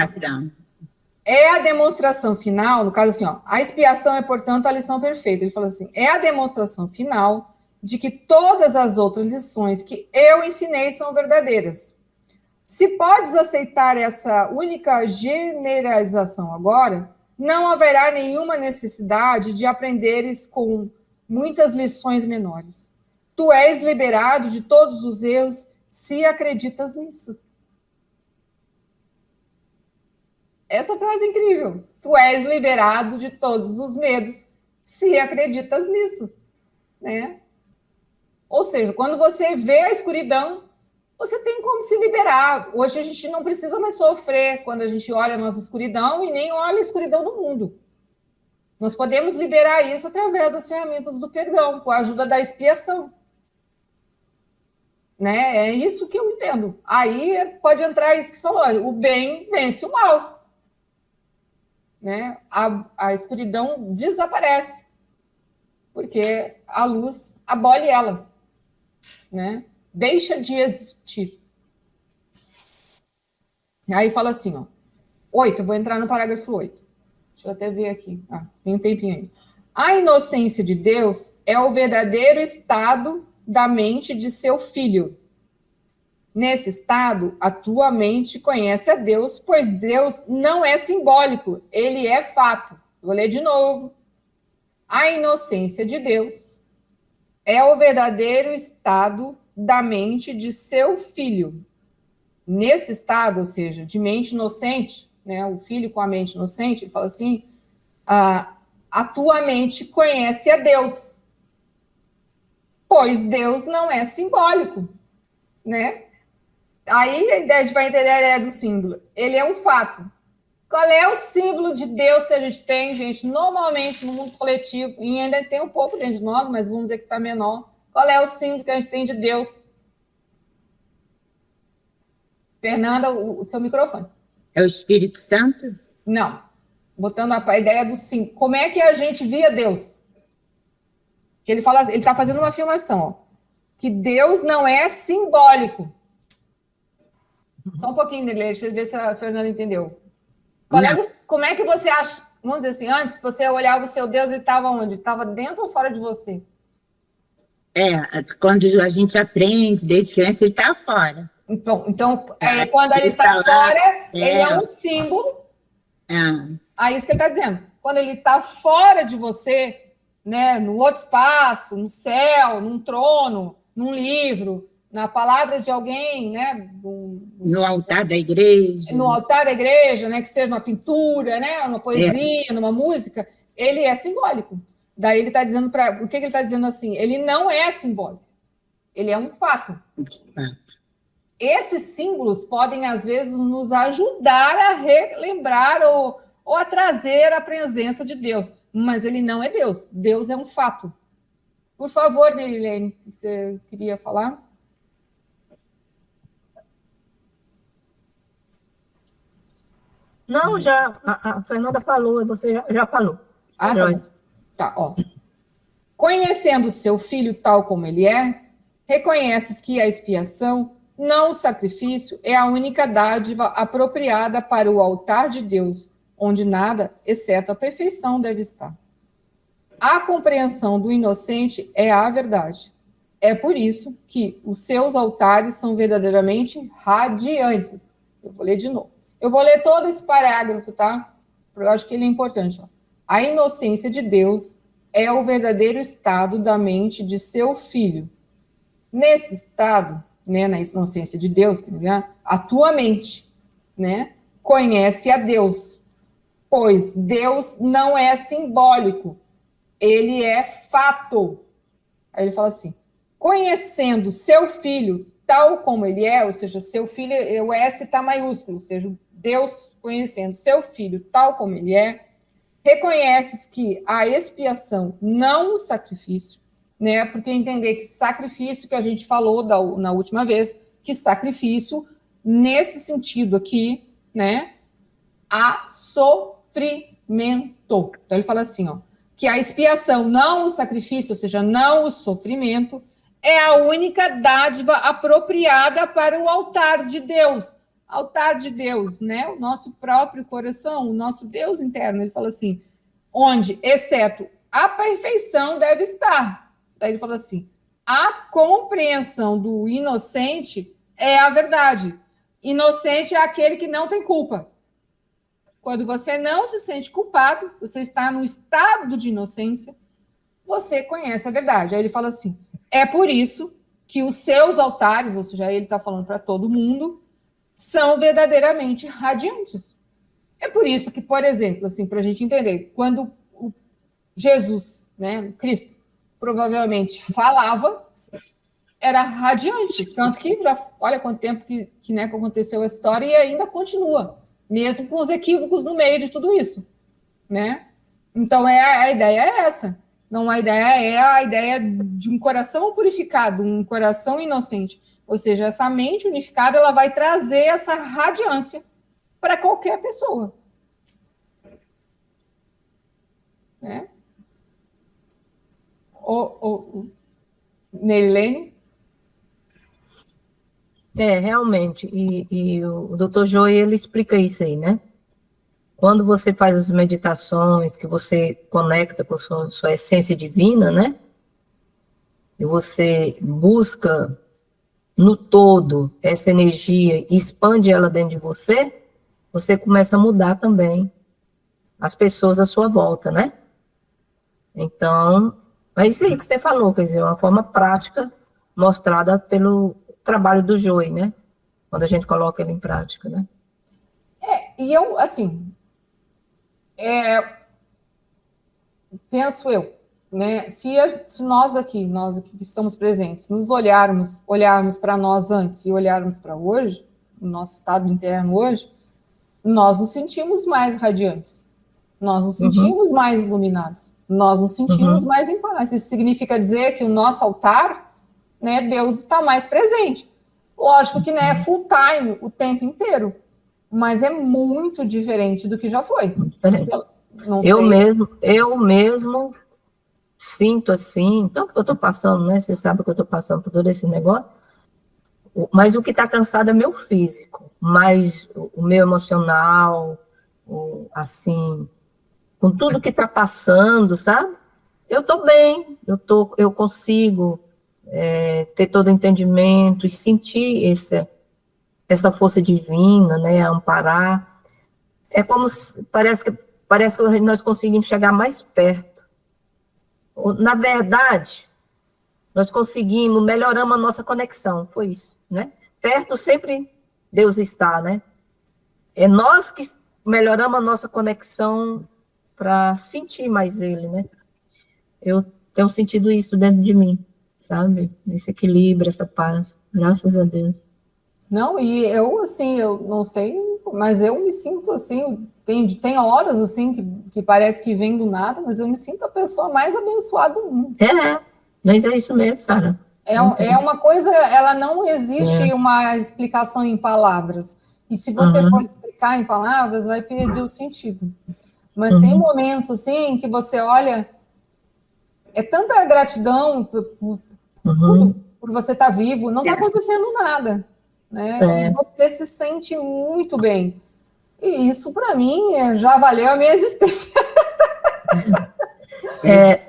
é a demonstração final, no caso assim, ó, a expiação é, portanto, a lição perfeita. Ele falou assim, é a demonstração final de que todas as outras lições que eu ensinei são verdadeiras. Se podes aceitar essa única generalização agora, não haverá nenhuma necessidade de aprenderes com muitas lições menores. Tu és liberado de todos os erros se acreditas nisso. Essa frase é incrível. Tu és liberado de todos os medos se acreditas nisso, né? Ou seja, quando você vê a escuridão, você tem como se liberar. Hoje a gente não precisa mais sofrer quando a gente olha a nossa escuridão e nem olha a escuridão do mundo. Nós podemos liberar isso através das ferramentas do perdão, com a ajuda da expiação. Né? É isso que eu entendo. Aí pode entrar isso que você falou, o bem vence o mal. Né? A escuridão desaparece, porque a luz abole ela, né? Deixa de existir. Aí fala assim, ó, 8, eu vou entrar no parágrafo 8. Deixa eu até ver aqui. Tem um tempinho aí. A inocência de Deus é o verdadeiro estado da mente de seu filho. Nesse estado, a tua mente conhece a Deus, pois Deus não é simbólico, ele é fato. Vou ler de novo. A inocência de Deus é o verdadeiro estado da mente de seu filho. Nesse estado, ou seja, de mente inocente, né, o filho com a mente inocente, ele fala assim, a tua mente conhece a Deus, pois Deus não é simbólico, né? Aí a gente vai entender a ideia do símbolo. Ele é um fato. Qual é o símbolo de Deus que a gente tem, gente? Normalmente no mundo coletivo, e ainda tem um pouco dentro de nós, mas vamos dizer que está menor. Qual é o símbolo que a gente tem de Deus? Fernanda, o seu microfone. É o Espírito Santo? Não. Botando a ideia do símbolo. Como é que a gente via Deus? Ele fala, ele está fazendo uma afirmação, ó, que Deus não é simbólico. Só um pouquinho dele, deixa eu ver se a Fernanda entendeu. Como é que você acha? Vamos dizer assim, antes, você olhava o seu Deus, ele estava onde? Ele estava dentro ou fora de você? Quando a gente aprende, desde criança, ele está fora. Então quando ele está fora, ele é um símbolo. Aí isso que ele está dizendo. Quando ele está fora de você, né, no outro espaço, no céu, num trono, num livro, na palavra de alguém, né? No altar da igreja. No altar da igreja, né? Que seja uma pintura, né? Uma poesia, numa música, ele é simbólico. Daí ele está dizendo o que ele está dizendo assim? Ele não é simbólico, ele é um fato. Esses símbolos podem, às vezes, nos ajudar a relembrar ou a trazer a presença de Deus, mas ele não é Deus. Deus é um fato. Por favor, Nerilene, você queria falar? Não, já a Fernanda falou, você já falou. Tá bom. Tá, ó. Conhecendo seu filho tal como ele é, reconheces que a expiação Não o sacrifício é a única dádiva apropriada para o altar de Deus, onde nada, exceto a perfeição, deve estar. A compreensão do inocente é a verdade. É por isso que os seus altares são verdadeiramente radiantes. Eu vou ler de novo. Eu vou ler todo esse parágrafo, tá? Eu acho que ele é importante. Ó. A inocência de Deus é o verdadeiro estado da mente de seu filho. Nesse estado, né, na inocência de Deus, a tua mente, né, conhece a Deus, pois Deus não é simbólico, ele é fato. Aí ele fala assim, conhecendo seu filho tal como ele é, ou seja, seu filho, o S está maiúsculo, ou seja, Deus conhecendo seu filho tal como ele é, reconheces que a expiação, não o sacrifício, né? Porque entender que sacrifício, que a gente falou na última vez, que sacrifício, nesse sentido aqui, né? A sofrimento. Então ele fala assim, ó, que a expiação, não o sacrifício, ou seja, não o sofrimento, é a única dádiva apropriada para o altar de Deus. Altar de Deus, né? O nosso próprio coração, o nosso Deus interno. Ele fala assim, onde, exceto a perfeição, deve estar. Daí ele fala assim, a compreensão do inocente é a verdade. Inocente é aquele que não tem culpa. Quando você não se sente culpado, você está no estado de inocência, você conhece a verdade. Aí ele fala assim, é por isso que os seus altares, ou seja, ele está falando para todo mundo, são verdadeiramente radiantes. É por isso que, por exemplo, assim, para a gente entender, quando o Jesus, né, Cristo, provavelmente falava, era radiante. Tanto que, olha quanto tempo que aconteceu a história e ainda continua, mesmo com os equívocos no meio de tudo isso, né? Então, a ideia é essa. Não, a ideia é a ideia de um coração purificado, um coração inocente. Ou seja, essa mente unificada, ela vai trazer essa radiância para qualquer pessoa. Né? Neilene? Realmente. E o Dr. Joy, ele explica isso aí, né? Quando você faz as meditações, que você conecta com a sua essência divina, né? E você busca no todo essa energia e expande ela dentro de você, você começa a mudar também as pessoas à sua volta, né? Então, é isso aí que você falou, quer dizer, uma forma prática mostrada pelo trabalho do Joy, né? Quando a gente coloca ele em prática, né? E eu, assim, penso eu, né? Se nós aqui que estamos presentes, nos olharmos para nós antes e olharmos para hoje, o nosso estado interno hoje, nós nos sentimos mais radiantes, nós nos sentimos mais iluminados, nós nos sentimos mais em paz. Isso significa dizer que o nosso altar, né, Deus está mais presente. Lógico que não é full time o tempo inteiro, mas é muito diferente do que já foi. Diferente. Eu mesmo sinto assim, tanto que eu estou passando, né? Você sabe que eu estou passando por todo esse negócio, mas o que está cansado é meu físico, mas o meu emocional, assim, com tudo que está passando, sabe? Eu estou bem, eu consigo ter todo o entendimento e sentir essa força divina, né? Amparar. É como parece que nós conseguimos chegar mais perto. Na verdade, nós conseguimos, melhoramos a nossa conexão, foi isso, né? Perto sempre Deus está, né? É nós que melhoramos a nossa conexão para sentir mais Ele, né? Eu tenho sentido isso dentro de mim, sabe? Esse equilíbrio, essa paz, graças a Deus. Não, e eu, assim, eu não sei, mas eu me sinto, assim, tem horas, assim, que parece que vem do nada, mas eu me sinto a pessoa mais abençoada do mundo. Mas é isso mesmo, Sara. É uma coisa, ela não existe uma explicação em palavras. E se você for explicar em palavras, vai perder o sentido. Mas tem momentos, assim, que você olha, é tanta gratidão por tudo, por você estar vivo, não está acontecendo nada. né? E você se sente muito bem. E isso, para mim, já valeu a minha existência.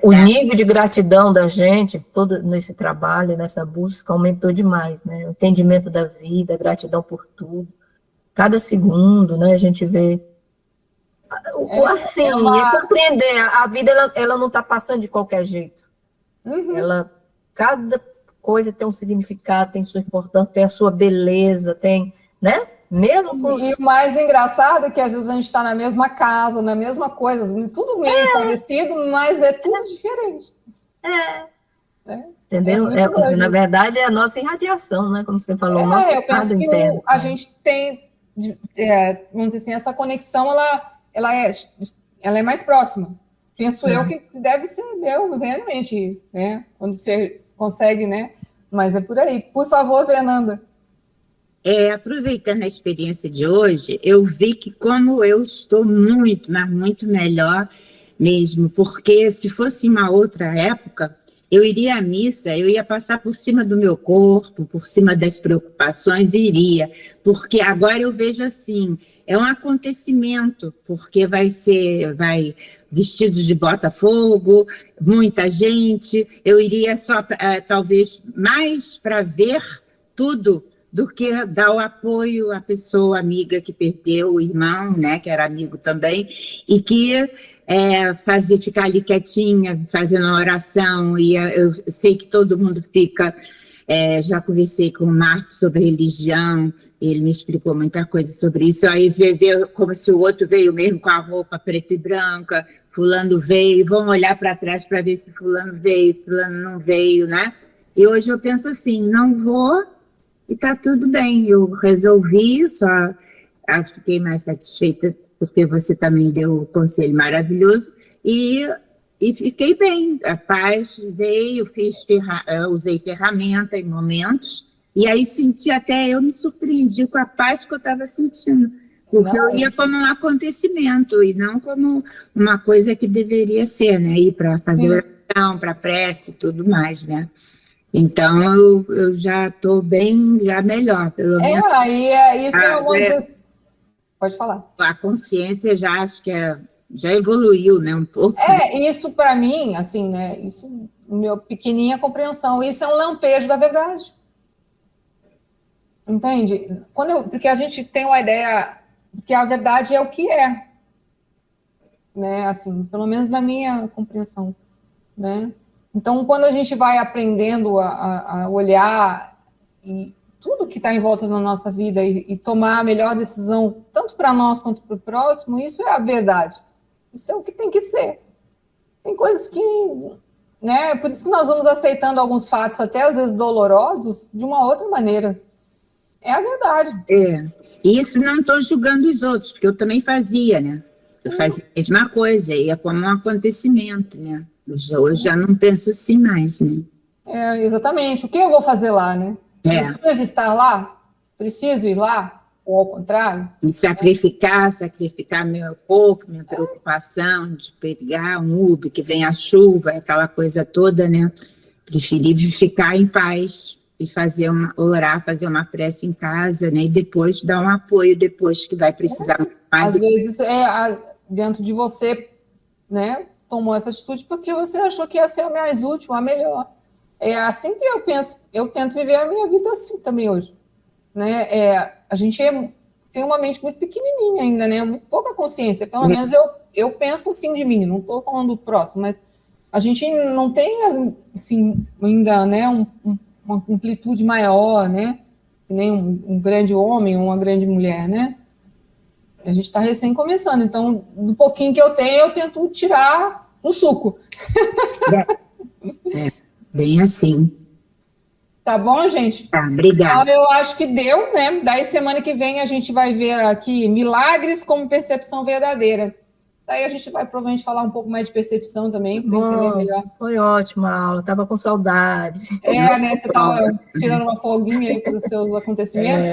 O nível de gratidão da gente, todo nesse trabalho, nessa busca, aumentou demais, né? O entendimento da vida, gratidão por tudo. Cada segundo, né, a gente vê. Assim, compreender, a vida, ela não está passando de qualquer jeito. Cada coisa tem um significado, tem sua importância, tem a sua beleza, tem, né? Mesmo com... E o mais engraçado é que às vezes a gente está na mesma casa, na mesma coisa, tudo meio parecido, mas é tudo diferente. Entendeu? Na verdade, é a nossa irradiação, né? Como você falou, eu penso que a gente tem, vamos dizer assim, essa conexão, ela é mais próxima. Penso eu que deve ser realmente, né? Quando você consegue, né? Mas é por aí. Por favor, Fernanda. Aproveitando a experiência de hoje, eu vi que como eu estou muito, mas muito melhor mesmo, porque se fosse uma outra época, eu iria à missa, eu ia passar por cima do meu corpo, por cima das preocupações, e iria, porque agora eu vejo assim, é um acontecimento, porque vai vestidos de Botafogo, muita gente, eu iria só, talvez, mais para ver tudo, do que dar o apoio à pessoa amiga que perdeu o irmão, né, que era amigo também, e que ficar ali quietinha, fazendo uma oração, e eu sei que todo mundo fica, já conversei com o Marcos sobre religião, ele me explicou muita coisa sobre isso, aí ver como se o outro veio mesmo com a roupa preta e branca, fulano veio, vão olhar para trás para ver se fulano veio, fulano não veio, né? E hoje eu penso assim, não vou, e está tudo bem, eu resolvi, só fiquei mais satisfeita porque você também deu um conselho maravilhoso, e fiquei bem, a paz veio, usei ferramenta em momentos, e aí eu me surpreendi com a paz que eu estava sentindo, porque eu ia como um acontecimento, e não como uma coisa que deveria ser, né, ir para fazer oração, para prece e tudo mais, né. Então, eu já estou bem, já melhor, pelo menos. Pode falar. A consciência já acho que já evoluiu, né, um pouco. Isso para mim, assim, né, isso, minha pequenininha compreensão, isso é um lampejo da verdade. Entende? Porque a gente tem uma ideia que a verdade é o que é, né, assim, pelo menos na minha compreensão, né. Então, quando a gente vai aprendendo a olhar e tudo que está em volta da nossa vida e tomar a melhor decisão, tanto para nós quanto para o próximo, isso é a verdade. Isso é o que tem que ser. Tem coisas que, né, por isso que nós vamos aceitando alguns fatos, até às vezes dolorosos, de uma outra maneira. É a verdade. Isso não estou julgando os outros, porque eu também fazia, né? Eu fazia a mesma coisa, ia como um acontecimento, né? Hoje já não penso assim mais, né? Exatamente. O que eu vou fazer lá, né? Preciso estar lá? Preciso ir lá? Ou ao contrário? Me sacrificar meu corpo, minha preocupação de pegar um Uber, que vem a chuva, aquela coisa toda, né? Preferível ficar em paz e orar, fazer uma prece em casa, né? E depois dar um apoio, depois que vai precisar mais. Às vezes, dentro de você, né? Tomou essa atitude porque você achou que ia ser a mais útil, a melhor. É assim que eu penso. Eu tento viver a minha vida assim também hoje. Né? A gente tem uma mente muito pequenininha ainda, né? Muito pouca consciência. Pelo menos eu penso assim de mim. Não estou falando do próximo, mas a gente não tem assim, ainda, né? Uma amplitude maior, né? Que nem um grande homem ou uma grande mulher, né? A gente está recém começando, então, do pouquinho que eu tenho, eu tento tirar um suco. Bem assim. Tá bom, gente? Tá, obrigada. Então, eu acho que deu, né? Daí, semana que vem, a gente vai ver aqui milagres como percepção verdadeira. Daí, a gente vai, provavelmente, falar um pouco mais de percepção também, para entender melhor. Foi ótima a aula, estava com saudade. Né? Você estava tirando uma folguinha aí para os seus acontecimentos.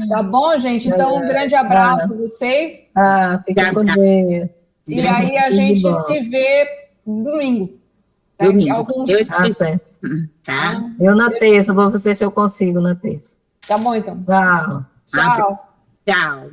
Tá bom, gente? Então, um grande abraço para vocês. Fiquem com Deus. E aí a gente se vê domingo. Domingo. Algum... Eu Ah, esqueci, certo. tá? Eu na terça, vou ver se eu consigo na terça. Tá bom, então. Tchau. Tchau. Tchau.